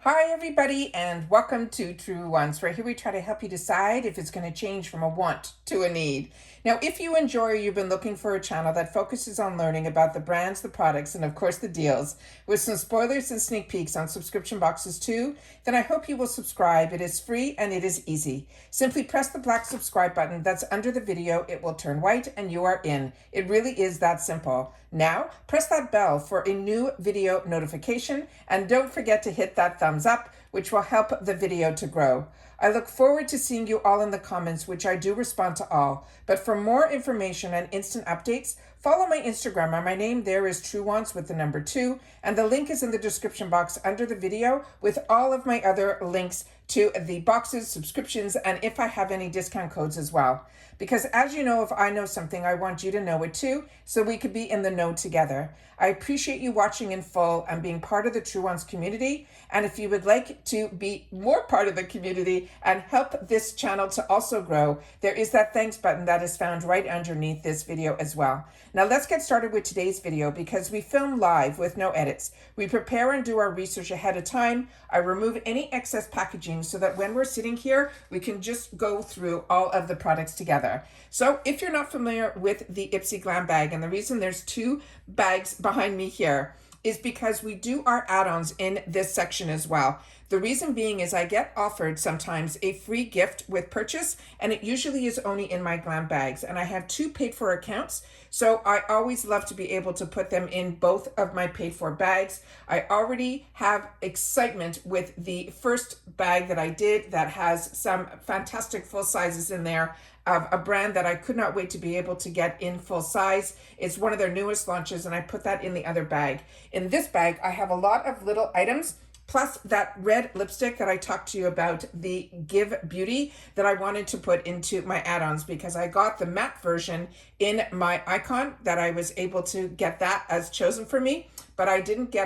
Hi everybody and welcome to Truewants, where here we try to help you decide if it's going to change from a want to a need. Now, if you enjoy or you've been looking for a channel that focuses on learning about the brands, the products, and of course the deals, with some spoilers and sneak peeks on subscription boxes too, then I hope you will subscribe. It is free and it is easy. Simply press the black subscribe button that's under the video. It will turn white and you are in. It really is that simple. Now, press that bell for a new video notification and don't forget to hit that thumbs up, which will help the video to grow. I look forward to seeing you all in the comments, which I do respond to all. But for more information and instant updates, follow my Instagram. My name there is Truewants with the number 2, and the link is in the description box under the video with all of my other links to the boxes, subscriptions, and if I have any discount codes as well. Because as you know, if I know something, I want you to know it too, so we could be in the know together. I appreciate you watching in full and being part of the Truewants community. And if you would like to be more part of the community and help this channel to also grow, there is that thanks button that is found right underneath this video as well. Now let's get started with today's video because we film live with no edits. We prepare and do our research ahead of time. I remove any excess packaging so that when we're sitting here, we can just go through all of the products together. So if you're not familiar with the IPSY Glam Bag, and the reason there's 2 bags behind me here is because we do our add-ons in this section as well. The reason being is I get offered sometimes a free gift with purchase, and it usually is only in my Glam bags. And I have 2 paid for accounts, so I always love to be able to put them in both of my paid for bags. I already have excitement with the first bag that I did that has some fantastic full sizes in there of a brand that I could not wait to be able to get in full size. It's one of their newest launches, and I put that in the other bag. In this bag, I have a lot of little items, plus that red lipstick that I talked to you about, the Give Beauty, that I wanted to put into my add-ons because I got the matte version in my icon, that I was able to get that as chosen for me, but I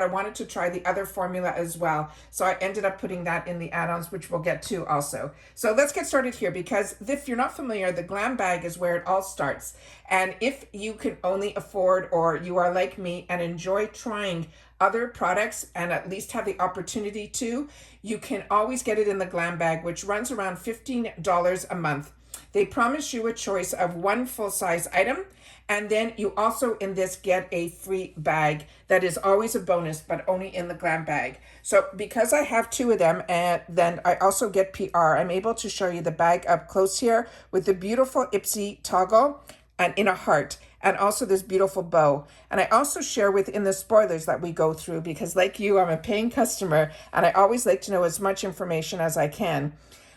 wanted to try the other formula as well. So I ended up putting that in the add-ons, which we'll get to also. So let's get started here, because if you're not familiar, the Glam Bag is where it all starts. And if you can only afford, or you are like me and enjoy trying other products and at least have the opportunity to, you can always get it in the Glam Bag, which runs around $15 a month. They promise you a choice of 1 full-size item, and then you also in this get a free bag that is always a bonus, but only in the Glam Bag. So because I have 2 of them, and then I also get PR, I'm able to show you the bag up close here with the beautiful IPSY toggle and in a heart, and also this beautiful bow. And I also share within the spoilers that we go through, because like you, I'm a paying customer and I always like to know as much information as I can.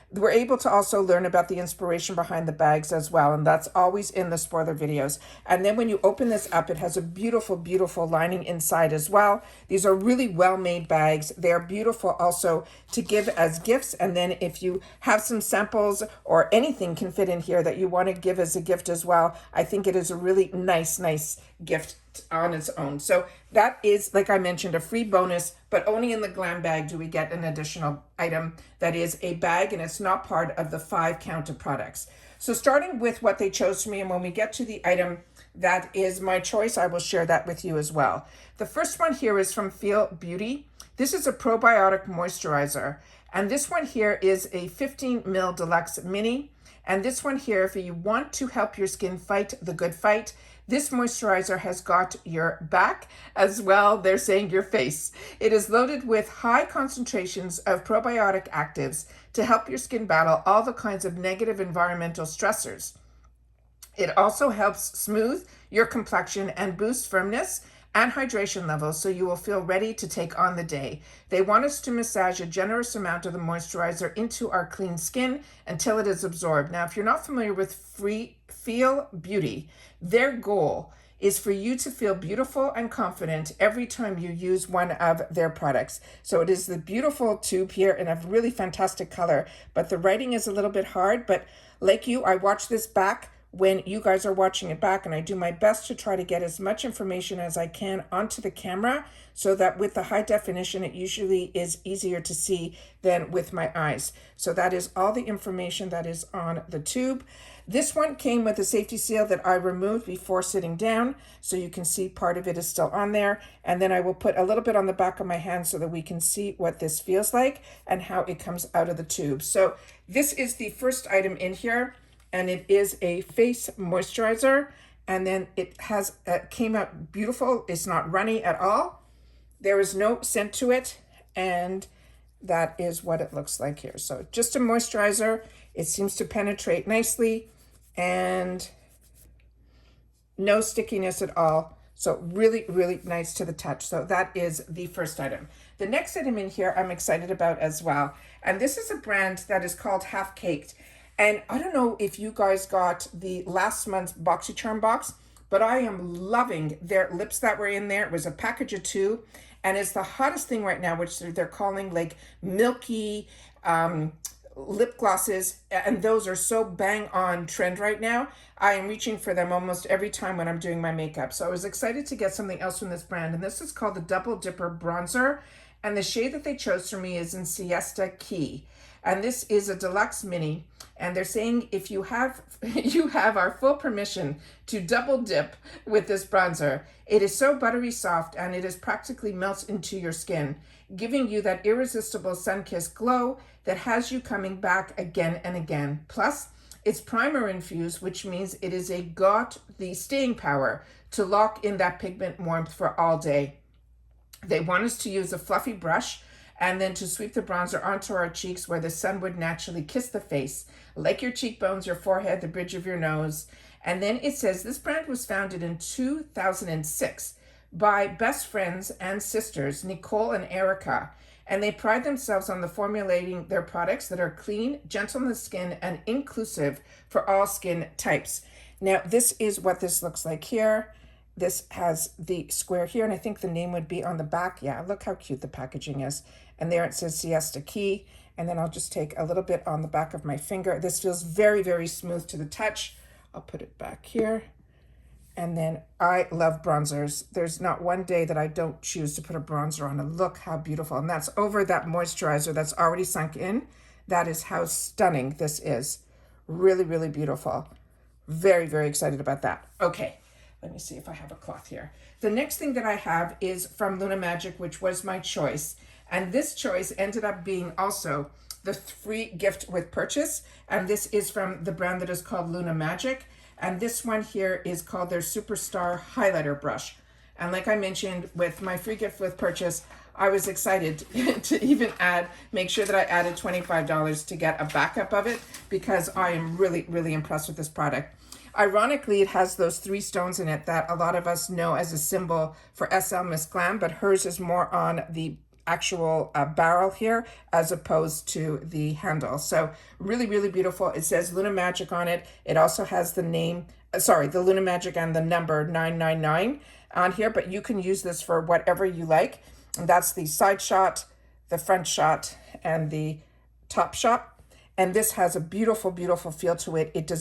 We're able to also learn about the inspiration behind the bags as well, and that's always in the spoiler videos. And then when you open this up, it has a beautiful, beautiful lining inside as well. These are really well-made bags. They're beautiful also to give as gifts, and then if you have some samples or anything can fit in here that you want to give as a gift as well, I think it is a really nice gift on its own. So that is, like I mentioned, a free bonus, but only in the Glam Bag do we get an additional item that is a bag, and it's not part of the 5 count of products. So starting with what they chose for me, and when we get to the item that is my choice, I will share that with you as well. The first one here is from Feel Beauty. This is a probiotic moisturizer, and this one here is a 15 ml deluxe mini. And this one here, if you want to help your skin fight the good fight, this moisturizer has got your back as well. They're saying your face. It is loaded with high concentrations of probiotic actives to help your skin battle all the kinds of negative environmental stressors. It also helps smooth your complexion and boost firmness and hydration levels, so you will feel ready to take on the day. They want us to massage a generous amount of the moisturizer into our clean skin until it is absorbed. Now, if you're not familiar with Feel Beauty, their goal is for you to feel beautiful and confident every time you use one of their products. So it is the beautiful tube here in a really fantastic color, but the writing is a little bit hard. But like you, I watch this back when you guys are watching it back, and I do my best to try to get as much information as I can onto the camera, so that with the high definition, it usually is easier to see than with my eyes. So that is all the information that is on the tube. This one came with a safety seal that I removed before sitting down, so you can see part of it is still on there. And then I will put a little bit on the back of my hand so that we can see what this feels like and how it comes out of the tube. So this is the first item in here, and it is a face moisturizer. And then it has came out beautiful. It's not runny at all. There is no scent to it, and that is what it looks like here. So just a moisturizer. It seems to penetrate nicely and no stickiness at all. So really, really nice to the touch. So that is the first item. The next item in here I'm excited about as well. And this is a brand that is called Half Caked. And I don't know if you guys got the last month's BoxyCharm box, but I am loving their lips that were in there. It was a package of 2, and it's the hottest thing right now, which they're calling like milky lip glosses, and those are so bang on trend right now. I am reaching for them almost every time when I'm doing my makeup. So I was excited to get something else from this brand, and this is called the Double Dipper Bronzer, and the shade that they chose for me is in Siesta Key. And this is a deluxe mini, and they're saying if you have our full permission to double dip with this bronzer. It is so buttery soft, and it is practically melts into your skin, giving you that irresistible sun-kissed glow that has you coming back again and again. Plus, it's primer infused, which means it is got the staying power to lock in that pigment warmth for all day. They want us to use a fluffy brush and then to sweep the bronzer onto our cheeks where the sun would naturally kiss the face, like your cheekbones, your forehead, the bridge of your nose. And then it says this brand was founded in 2006 by best friends and sisters, Nicole and Erica. And they pride themselves on the formulating their products that are clean, gentle on the skin, and inclusive for all skin types. Now, this is what this looks like here. This has the square here, and I think the name would be on the back. Yeah, look how cute the packaging is. And there it says Siesta Key. And then I'll just take a little bit on the back of my finger. This feels very, very smooth to the touch. I'll put it back here. And then I love bronzers. There's not one day that I don't choose to put a bronzer on. And look how beautiful. And that's over that moisturizer that's already sunk in. That is how stunning this is. Really, really beautiful. Very, very excited about that. Okay. Let me see if I have a cloth here. The next thing that I have is from Luna Magic, which was my choice. And this choice ended up being also the free gift with purchase. And this is from the brand that is called Luna Magic. And this one here is called their Superstar Highlighter Brush. And like I mentioned, with my free gift with purchase, I was excited to even make sure that I added $25 to get a backup of it, because I am really, really impressed with this product. Ironically, it has those 3 stones in it that a lot of us know as a symbol for SL Miss Glam, but hers is more on the actual barrel here as opposed to the handle. So really, really beautiful. It says Luna Magic on it. It also has the name, the Luna Magic and the number 999 on here, but you can use this for whatever you like. And that's the side shot, the front shot, and the top shot. And this has a beautiful, beautiful feel to it. It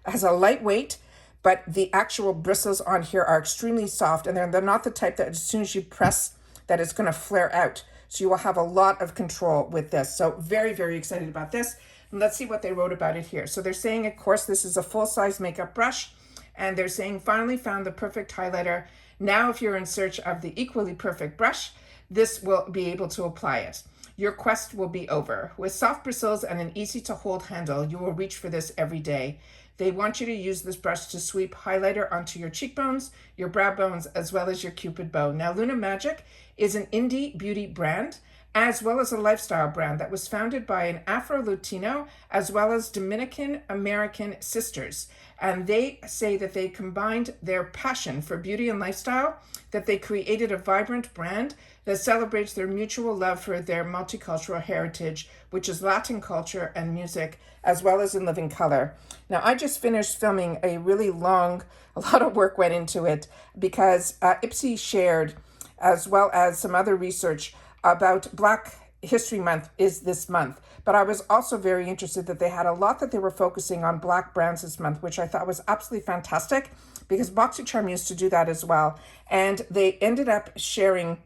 has a lightweight, but the actual bristles on here are extremely soft, and they're not the type that as soon as you press that it's going to flare out. So you will have a lot of control with this. So very, very excited about this. And let's see what they wrote about it here. So they're saying, of course, this is a full-size makeup brush, and they're saying, finally found the perfect highlighter. Now, if you're in search of the equally perfect brush, this will be able to apply it. Your quest will be over. With soft bristles and an easy-to-hold handle, you will reach for this every day. They want you to use this brush to sweep highlighter onto your cheekbones, your brow bones, as well as your cupid bow. Now, Luna Magic is an indie beauty brand, as well as a lifestyle brand that was founded by an Afro-Latino, as well as Dominican-American sisters. And they say that they combined their passion for beauty and lifestyle, that they created a vibrant brand that celebrates their mutual love for their multicultural heritage, which is Latin culture and music, as well as in living color. Now, I just finished filming a lot of work went into it, because IPSY shared, as well as some other research about Black History Month is this month. But I was also very interested that they had a lot that they were focusing on Black brands this month, which I thought was absolutely fantastic, because BoxyCharm used to do that as well. And they ended up sharing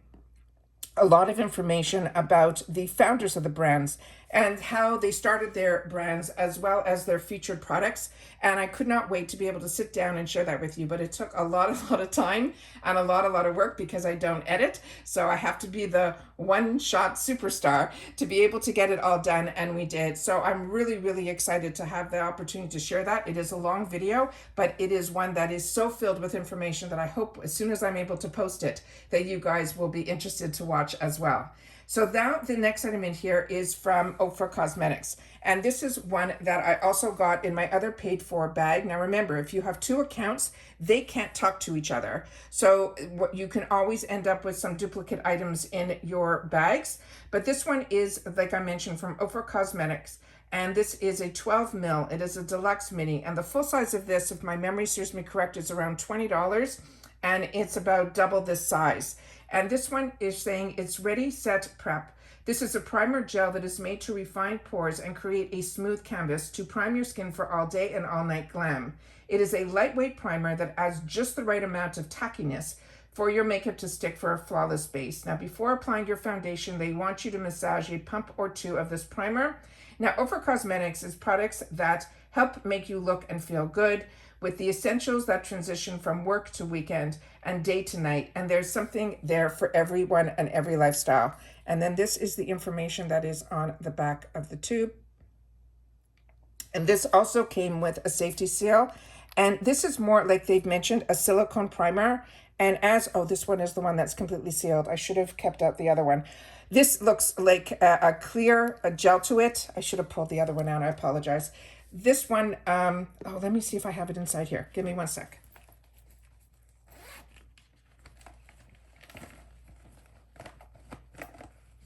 a lot of information about the founders of the brands. and how they started their brands as well as their featured products. And I could not wait to be able to sit down and share that with you. But it took a lot of time and a lot of work because I don't edit. So I have to be the one-shot superstar to be able to get it all done. And we did. So I'm really excited to have the opportunity to share that. It is a long video, but it is one that is so filled with information that I hope as soon as I'm able to post it, that you guys will be interested to watch as well. So now the next item in here is from Ofra Cosmetics. And this is one that I also got in my other paid for bag. Now remember, if you have two accounts, they can't talk to each other. So what you can always end up with some duplicate items in your bags. But this one is, like I mentioned, from Ofra Cosmetics. And this is a 12 mil. It is a deluxe mini. And the full size of this, if my memory serves me correct, is around $20. And it's about double this size. And this one is saying it's ready, set, prep. This is a primer gel that is made to refine pores and create a smooth canvas to prime your skin for all day and all night glam. It is a lightweight primer that adds just the right amount of tackiness for your makeup to stick for a flawless base. Now, before applying your foundation, they want you to massage a pump or two of this primer. Now, Ofra Cosmetics is products that help make you look and feel good, with the essentials that transition from work to weekend and day to night. And there's something there for everyone and every lifestyle. And then this is the information that is on the back of the tube. And this also came with a safety seal. And this is more, like they've mentioned, a silicone primer. And this one is the one that's completely sealed. I should have kept out the other one. This looks like a clear gel to it. I should have pulled the other one out. I apologize. This one, let me see if I have it inside here. Give me one sec.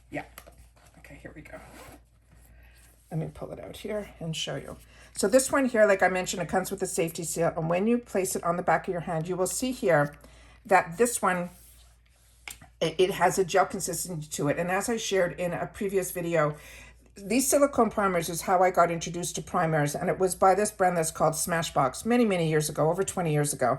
Yeah. Okay, here we go. Let me pull it out here and show you. So this one here, like I mentioned, it comes with a safety seal. And when you place it on the back of your hand, you will see here that this one, it has a gel consistency to it. And as I shared in a previous video, these silicone primers is how I got introduced to primers, and it was by this brand that's called Smashbox many years ago, over 20 years ago,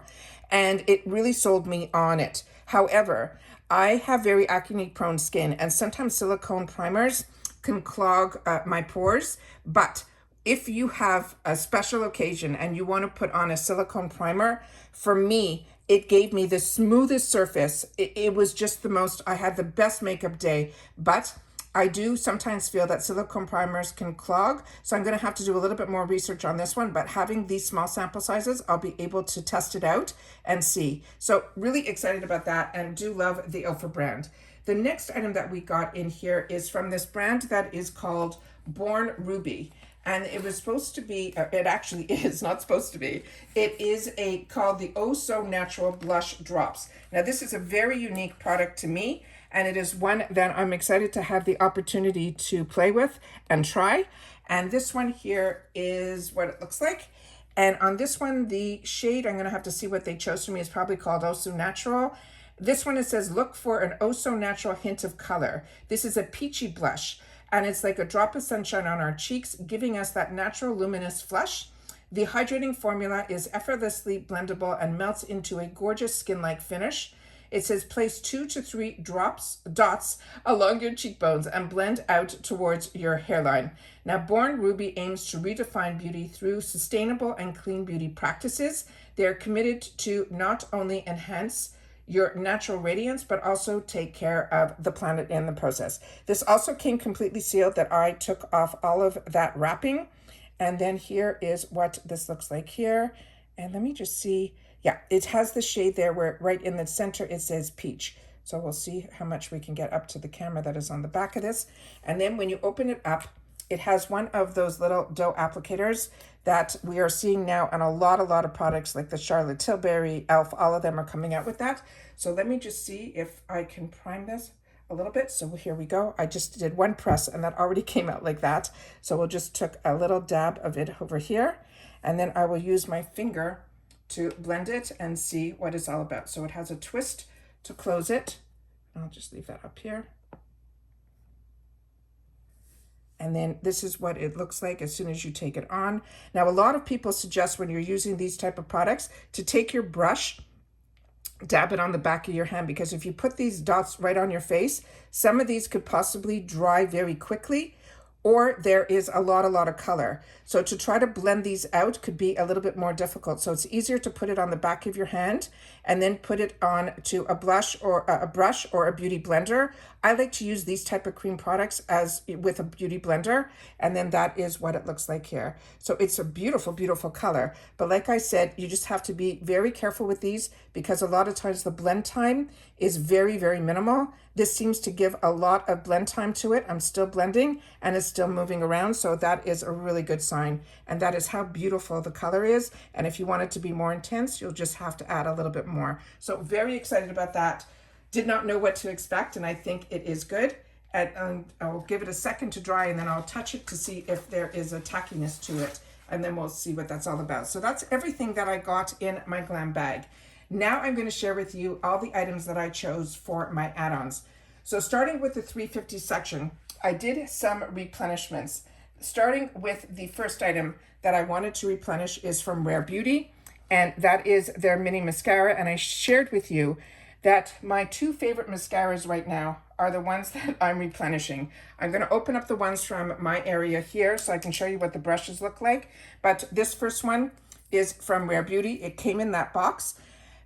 and it really sold me on it. However, I have very acne prone skin, and sometimes silicone primers can clog my pores, but if you have a special occasion and you want to put on a silicone primer, for me, it gave me the smoothest surface. It was just I had the best makeup day, but I do sometimes feel that silicone primers can clog, so I'm going to have to do a little bit more research on this one, but having these small sample sizes, I'll be able to test it out and see. So really excited about that, and do love the Ofra brand. The next item that we got in here is from this brand that is called Born Ruby. And it was supposed to be, it actually is not supposed to be, it is called the Oh So Natural Blush Drops. Now this is a very unique product to me, and it is one that I'm excited to have the opportunity to play with and try. And this one here is what it looks like. And on this one, the shade, I'm gonna have to see what they chose for me, is probably called Oh So Natural. This one, it says, look for an Oh So Natural hint of color. This is a peachy blush, and it's like a drop of sunshine on our cheeks, giving us that natural luminous flush. The hydrating formula is effortlessly blendable and melts into a gorgeous skin-like finish. It says place 2 to 3 dots along your cheekbones and blend out towards your hairline. Now, Born Ruby aims to redefine beauty through sustainable and clean beauty practices. They're committed to not only enhance your natural radiance, but also take care of the planet in the process. This also came completely sealed, that I took off all of that wrapping. And then here is what this looks like here. And let me just see. Yeah, it has the shade there where right in the center it says peach. So we'll see how much we can get up to the camera that is on the back of this. And then when you open it up, it has one of those little dough applicators that we are seeing now on a lot of products, like the Charlotte Tilbury, e.l.f., all of them are coming out with that. So let me just see if I can prime this a little bit. So here we go. I just did one press and that already came out like that. So we'll just took a little dab of it over here, and then I will use my finger to blend it and see what it's all about. So it has a twist to close it. I'll just leave that up here. And then this is what it looks like as soon as you take it on. Now, a lot of people suggest when you're using these type of products to take your brush, dab it on the back of your hand, because if you put these dots right on your face, some of these could possibly dry very quickly, or there is a lot of color. So to try to blend these out could be a little bit more difficult. So it's easier to put it on the back of your hand and then put it on to a brush or a beauty blender. I like to use these type of cream products as with a beauty blender, and then that is what it looks like here. So it's a beautiful, beautiful color. But like I said, you just have to be very careful with these because a lot of times the blend time is very, very minimal. This seems to give a lot of blend time to it. I'm still blending and it's still moving around. So that is a really good sign. And that is how beautiful the color is. And if you want it to be more intense, you'll just have to add a little bit more. So very excited about that. Did not know what to expect, and I think it is good. And I'll give it a second to dry, and then I'll touch it to see if there is a tackiness to it. And then we'll see what that's all about. So that's everything that I got in my Glam bag. Now I'm going to share with you all the items that I chose for my add-ons. So starting with the 350 section, I did some replenishments. Starting with the first item that I wanted to replenish is from Rare Beauty, and that is their mini mascara. And I shared with you that my two favorite mascaras right now are the ones that I'm replenishing. I'm going to open up the ones from my area here so I can show you what the brushes look like. But this first one is from Rare Beauty. It came in that box.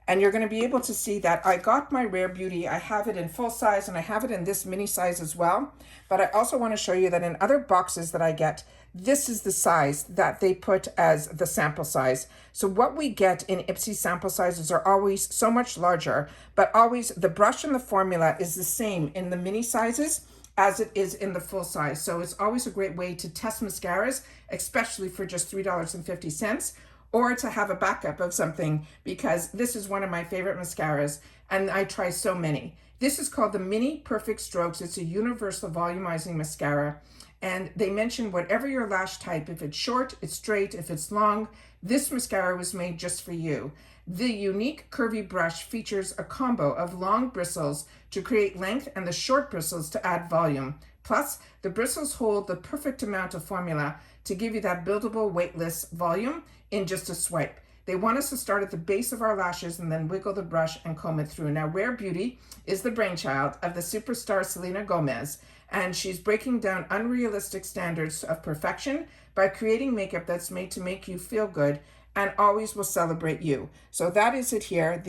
And you're going to be able to see that I got my Rare Beauty. I have it in full size and I have it in this mini size as well. But I also want to show you that in other boxes that I get, this is the size that they put as the sample size. So what we get in IPSY sample sizes are always so much larger, but always the brush and the formula is the same in the mini sizes as it is in the full size. So it's always a great way to test mascaras, especially for just $3.50. Or to have a backup of something, because this is one of my favorite mascaras and I try so many. This is called the Mini Perfect Strokes. It's a universal volumizing mascara. And they mention whatever your lash type, if it's short, it's straight, if it's long, this mascara was made just for you. The unique curvy brush features a combo of long bristles to create length and the short bristles to add volume. Plus, the bristles hold the perfect amount of formula to give you that buildable weightless volume in just a swipe. They want us to start at the base of our lashes and then wiggle the brush and comb it through. Now, Rare Beauty is the brainchild of the superstar Selena Gomez, and she's breaking down unrealistic standards of perfection by creating makeup that's made to make you feel good and always will celebrate you. So that is it here.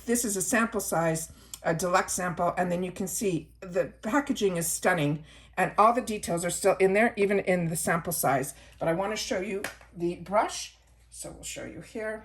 This is a sample size, a deluxe sample, and then you can see the packaging is stunning and all the details are still in there, even in the sample size. But I want to show you the brush. So we'll show you here.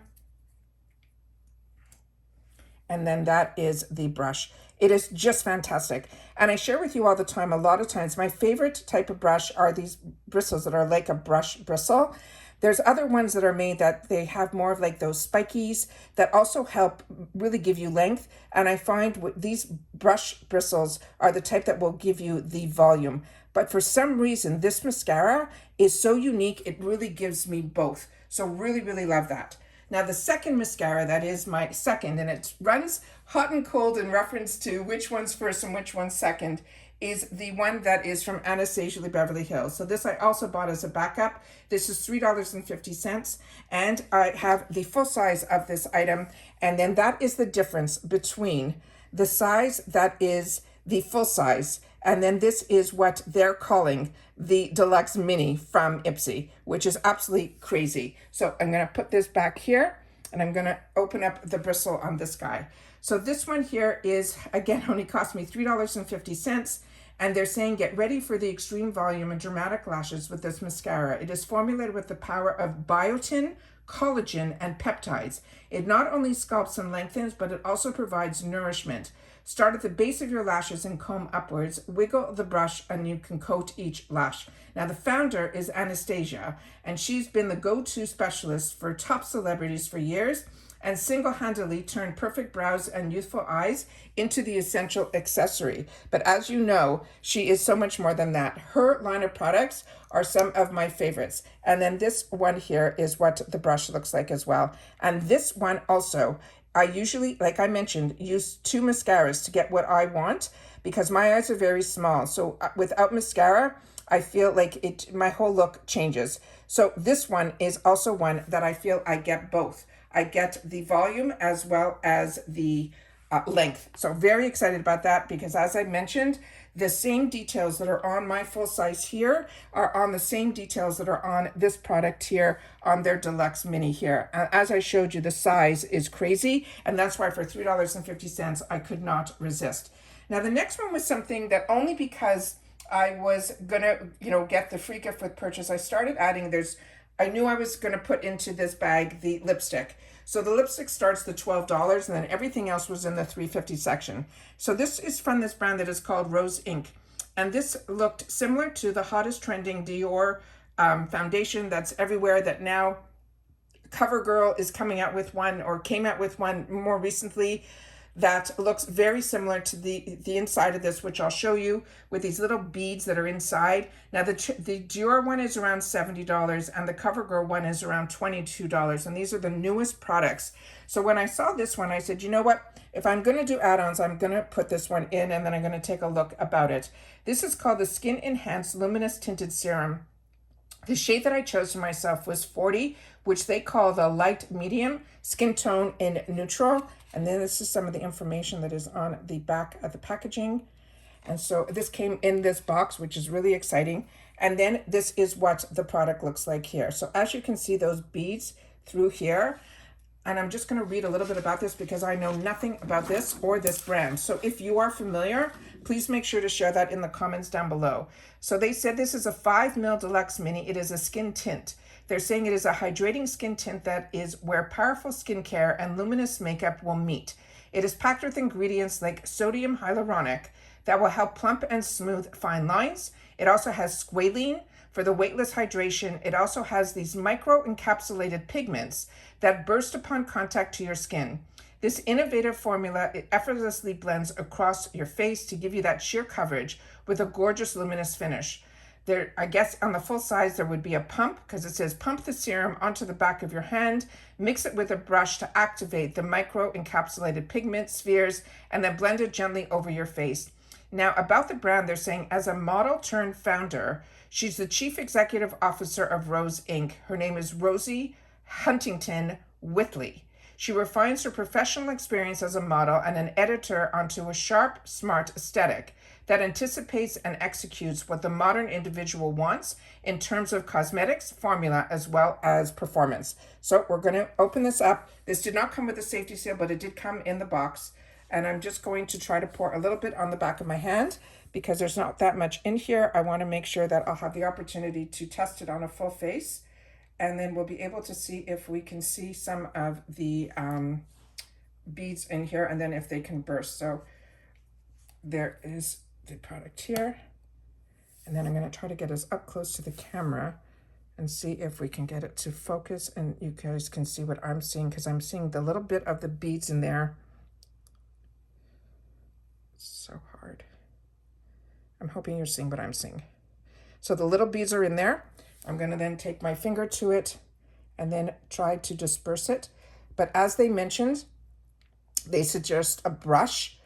And then that is the brush. It is just fantastic. And I share with you all the time, a lot of times, my favorite type of brush are these bristles that are like a brush bristle. There's other ones that are made that they have more of like those spikies that also help really give you length. And I find these brush bristles are the type that will give you the volume. But for some reason, this mascara is so unique, it really gives me both. So really, really love that. Now the second mascara, that is my second, and it runs hot and cold in reference to which one's first and which one's second, is the one that is from Anastasia Beverly Hills. So this I also bought as a backup. This is $3.50, and I have the full size of this item, and then that is the difference between the size that is the full size, and then this is what they're calling the Deluxe Mini from IPSY, which is absolutely crazy. So I'm gonna put this back here, and I'm gonna open up the bristle on this guy. So this one here is, again, only cost me $3.50. And they're saying, get ready for the extreme volume and dramatic lashes with this mascara. It is formulated with the power of biotin, collagen, and peptides. It not only sculpts and lengthens, but it also provides nourishment. Start at the base of your lashes and comb upwards. Wiggle the brush and you can coat each lash. Now the founder is Anastasia, and she's been the go-to specialist for top celebrities for years, and single-handedly turned perfect brows and youthful eyes into the essential accessory. But as you know, she is so much more than that. Her line of products are some of my favorites. And then this one here is what the brush looks like as well. And this one also, I usually, like I mentioned, use two mascaras to get what I want because my eyes are very small. So without mascara, I feel like my whole look changes. So this one is also one that I feel I get both. I get the volume as well as the length. So very excited about that because as I mentioned, the same details that are on my full size here are on the same details that are on this product here on their deluxe mini here. As I showed you, the size is crazy, and that's why for $3.50 I could not resist. Now the next one was something that only because I was gonna, get the free gift with purchase, I started adding, I knew I was gonna put into this bag the lipstick. So the lipstick starts the $12 and then everything else was in the $3.50 section. So this is from this brand that is called Rose Inc. And this looked similar to the hottest trending Dior foundation that's everywhere, that now CoverGirl is coming out with one, or came out with one more recently, that looks very similar to the inside of this, which I'll show you, with these little beads that are inside. Now the Dior one is around $70 and the CoverGirl one is around $22, and these are the newest products. So when I saw this one, I said, you know what, if I'm going to do add-ons, I'm going to put this one in and then I'm going to take a look about it. This is called the Skin Enhanced Luminous Tinted Serum. The shade that I chose for myself was 40, which they call the light medium skin tone in neutral. And then this is some of the information that is on the back of the packaging. And so this came in this box, which is really exciting. And then this is what the product looks like here. So as you can see, those beads through here. And I'm just going to read a little bit about this because I know nothing about this or this brand. So if you are familiar, please make sure to share that in the comments down below. So they said this is a 5 ml deluxe mini. It is a skin tint. They're saying it is a hydrating skin tint that is where powerful skincare and luminous makeup will meet. It is packed with ingredients like sodium hyaluronic that will help plump and smooth fine lines. It also has squalene for the weightless hydration. It also has these micro-encapsulated pigments that burst upon contact to your skin. This innovative formula, it effortlessly blends across your face to give you that sheer coverage with a gorgeous luminous finish. There, I guess on the full size, there would be a pump because it says pump the serum onto the back of your hand, mix it with a brush to activate the micro-encapsulated pigment spheres, and then blend it gently over your face. Now about the brand, they're saying as a model turned founder, she's the chief executive officer of Rose Inc. Her name is Rosie Huntington Whitley. She refines her professional experience as a model and an editor onto a sharp, smart aesthetic that anticipates and executes what the modern individual wants in terms of cosmetics, formula, as well as performance. So we're going to open this up. This did not come with a safety seal, but it did come in the box. And I'm just going to try to pour a little bit on the back of my hand because there's not that much in here. I want to make sure that I'll have the opportunity to test it on a full face. And then we'll be able to see if we can see some of the beads in here and then if they can burst. So there is the product here. And then I'm going to try to get us up close to the camera and see if we can get it to focus and you guys can see what I'm seeing, because I'm seeing the little bit of the beads in there. It's so hard. I'm hoping you're seeing what I'm seeing. So the little beads are in there. I'm going to then take my finger to it and then try to disperse it. But as they mentioned, they suggest a brush.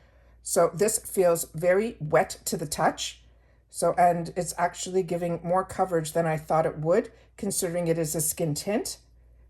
So this feels very wet to the touch. So, and it's actually giving more coverage than I thought it would, considering it is a skin tint.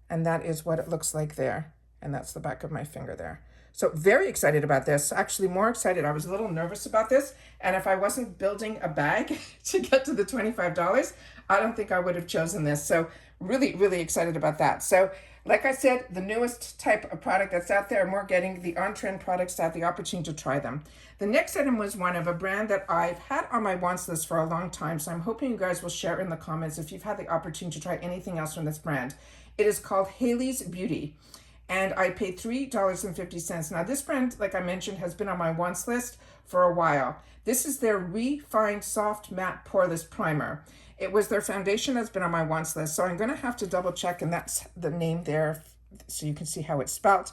And that is what it looks like there. And that's the back of my finger there. So very excited about this, actually more excited. I was a little nervous about this. And if I wasn't building a bag to get to the $25, I don't think I would have chosen this. So really, really excited about that. So like I said, the newest type of product that's out there, and we're getting the on-trend products to have the opportunity to try them. The next item was one of a brand that I've had on my wants list for a long time. So I'm hoping you guys will share in the comments if you've had the opportunity to try anything else from this brand. It is called Hailey's Beauty. And I paid $3.50. Now this brand, like I mentioned, has been on my wants list for a while. This is their Refined Soft Matte Poreless Primer. It was their foundation that's been on my wants list. So I'm going to have to double check, and that's the name there so you can see how it's spelled.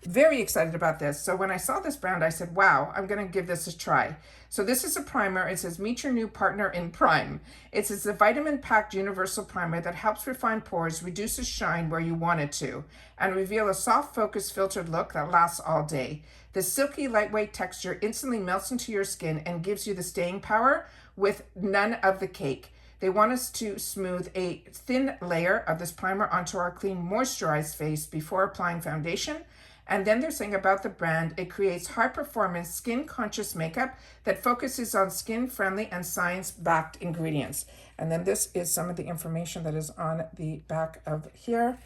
Very excited about this. So when I saw this brand, I said, wow, I'm going to give this a try. So this is a primer. It says, meet your new partner in prime. It's a vitamin-packed universal primer that helps refine pores, reduces shine where you want it to, and reveal a soft, focused, filtered look that lasts all day. The silky, lightweight texture instantly melts into your skin and gives you the staying power with none of the cake. They want us to smooth a thin layer of this primer onto our clean, moisturized face before applying foundation. And then they're saying about the brand, it creates high-performance, skin-conscious makeup that focuses on skin-friendly and science-backed ingredients. And then this is some of the information that is on the back of here.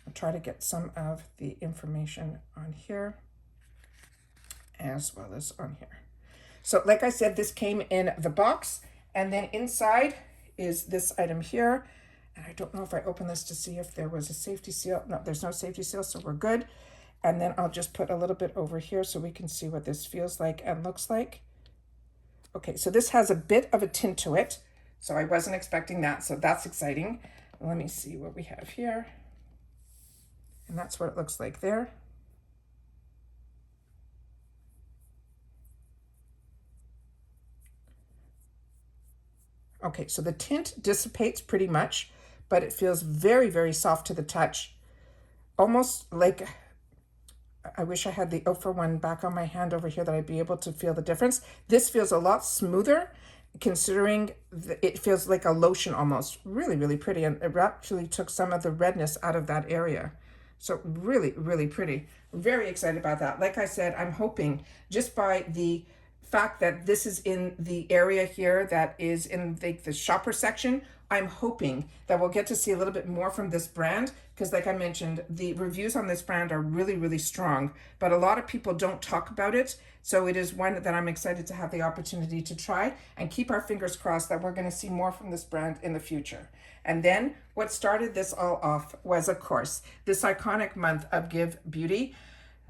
I'll try to get some of the information on here as well as on here. So like I said, this came in the box, and then inside is this item here. And I don't know if I open this to see if there was a safety seal. No, there's no safety seal, so we're good. And then I'll just put a little bit over here so we can see what this feels like and looks like. Okay, so this has a bit of a tint to it. So I wasn't expecting that, so that's exciting. Let me see what we have here. And that's what it looks like there. Okay, so the tint dissipates pretty much, but it feels very, very soft to the touch. Almost like, I wish I had the Ofra one back on my hand over here that I'd be able to feel the difference. This feels a lot smoother, considering it feels like a lotion almost. Really, really pretty, and it actually took some of the redness out of that area. So really, really pretty. Very excited about that. Like I said, I'm hoping just by the fact that this is in the area here that is in the shopper section, I'm hoping that we'll get to see a little bit more from this brand, because like I mentioned, the reviews on this brand are really, really strong, but a lot of people don't talk about it. So it is one that I'm excited to have the opportunity to try, and keep our fingers crossed that we're going to see more from this brand in the future. And then what started this all off was, of course, this iconic month of Give Beauty.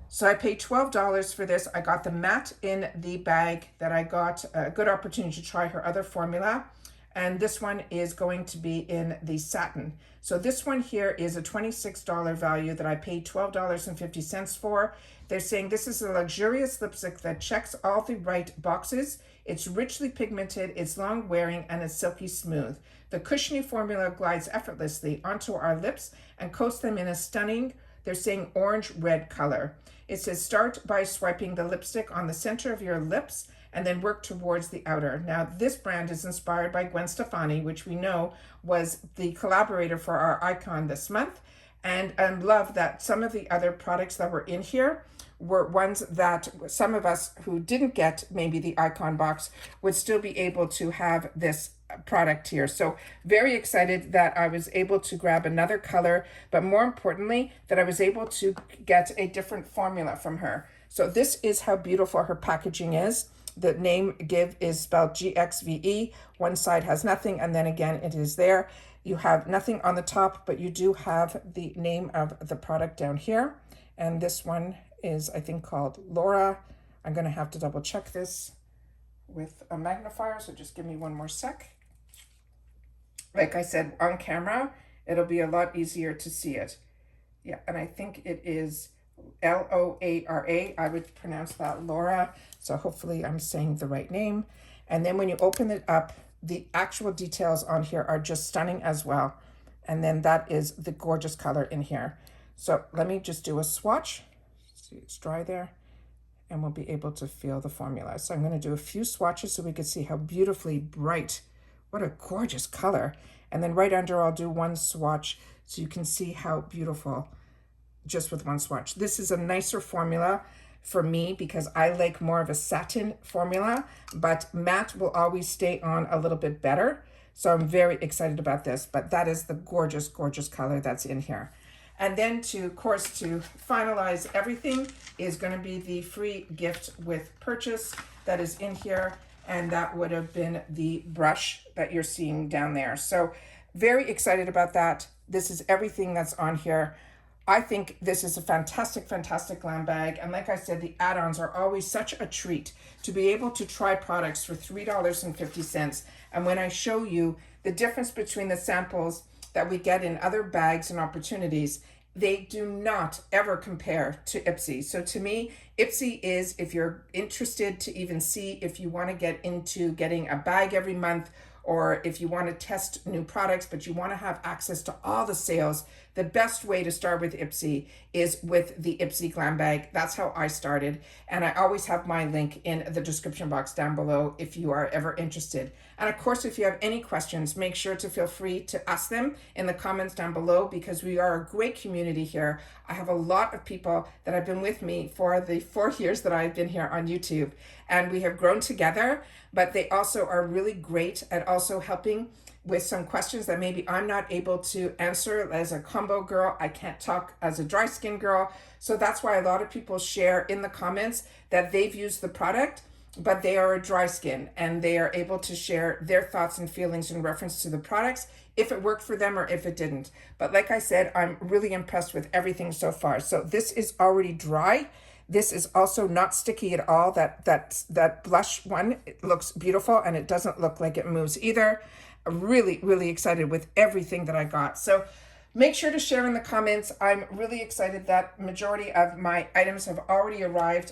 So I paid $12 for this. I got the matte in the bag that I got a good opportunity to try her other formula. And this one is going to be in the satin. So this one here is a $26 value that I paid $12.50 for. They're saying this is a luxurious lipstick that checks all the right boxes. It's richly pigmented, it's long wearing, and it's silky smooth. The cushiony formula glides effortlessly onto our lips and coats them in a stunning, they're saying, orange-red color. It says start by swiping the lipstick on the center of your lips and then work towards the outer. Now, this brand is inspired by Gwen Stefani, which we know was the collaborator for our icon this month. And I love that some of the other products that were in here were ones that some of us who didn't get maybe the icon box would still be able to have this product here. So very excited that I was able to grab another color, but more importantly, that I was able to get a different formula from her. So this is how beautiful her packaging is. The name Give is spelled GXVE. One side has nothing, and then again, it is there. You have nothing on the top, but you do have the name of the product down here. And this one is, I think, called Laura. I'm going to have to double check this with a magnifier, so just give me one more sec. Like I said, on camera, it'll be a lot easier to see it. Yeah, and I think it is L-O-A-R-A. I would pronounce that Laura. So hopefully I'm saying the right name. And then when you open it up, the actual details on here are just stunning as well. And then that is the gorgeous color in here. So let me just do a swatch. See, it's dry there. And we'll be able to feel the formula. So I'm going to do a few swatches so we can see how beautifully bright. What a gorgeous color. And then right under, I'll do one swatch so you can see how beautiful just with one swatch. This is a nicer formula for me because I like more of a satin formula, but matte will always stay on a little bit better. So I'm very excited about this, but that is the gorgeous, gorgeous color that's in here. And then to, of course, to finalize everything is going to be the free gift with purchase that is in here. And that would have been the brush that you're seeing down there. So very excited about that. This is everything that's on here. I think this is a fantastic, fantastic glam bag. And like I said, the add-ons are always such a treat to be able to try products for $3.50. And when I show you the difference between the samples that we get in other bags and opportunities, they do not ever compare to IPSY. So to me, IPSY is, if you're interested to even see if you want to get into getting a bag every month, or if you want to test new products, but you want to have access to all the sales, the best way to start with IPSY is with the IPSY Glam Bag. That's how I started. And I always have my link in the description box down below if you are ever interested. And of course, if you have any questions, make sure to feel free to ask them in the comments down below, because we are a great community here. I have a lot of people that have been with me for the 4 years that I've been here on YouTube, and we have grown together, but they also are really great at also helping with some questions that maybe I'm not able to answer as a combo girl. I can't talk as a dry skin girl. So that's why a lot of people share in the comments that they've used the product, but they are a dry skin, and they are able to share their thoughts and feelings in reference to the products, if it worked for them or if it didn't. But like I said, I'm really impressed with everything so far. So this is already dry. This is also not sticky at all. That blush one, it looks beautiful, and it doesn't look like it moves either. I'm really, really excited with everything that I got. So make sure to share in the comments. I'm really excited that majority of my items have already arrived.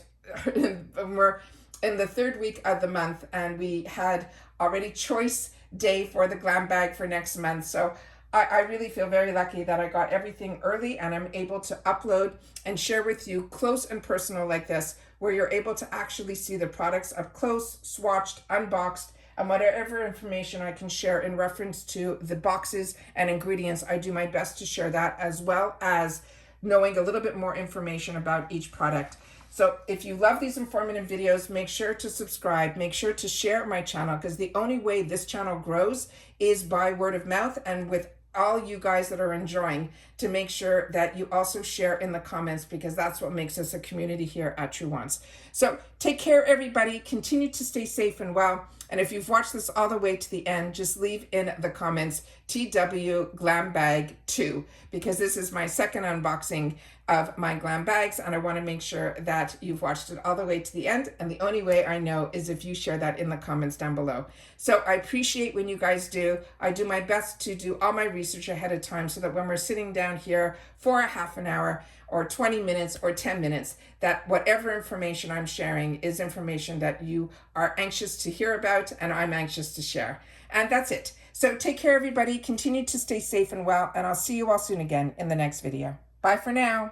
We're in the 3rd week of the month, and we had already choice day for the Glam Bag for next month. So I really feel very lucky that I got everything early, and I'm able to upload and share with you close and personal like this, where you're able to actually see the products up close, swatched, unboxed, and whatever information I can share in reference to the boxes and ingredients, I do my best to share that, as well as knowing a little bit more information about each product. So if you love these informative videos, make sure to subscribe, make sure to share my channel, because the only way this channel grows is by word of mouth, and with all you guys that are enjoying, to make sure that you also share in the comments, because that's what makes us a community here at Truewants. So take care, everybody. Continue to stay safe and well. And if you've watched this all the way to the end, just leave in the comments TW Glam Bag 2, because this is my second unboxing of my Glam Bags, and I want to make sure that you've watched it all the way to the end. And the only way I know is if you share that in the comments down below. So I appreciate when you guys do. I do my best to do all my research ahead of time, so that when we're sitting down here for a half an hour or 20 minutes or 10 minutes, that whatever information I'm sharing is information that you are anxious to hear about and I'm anxious to share. And that's it. So take care, everybody. Continue to stay safe and well, and I'll see you all soon again in the next video. Bye for now.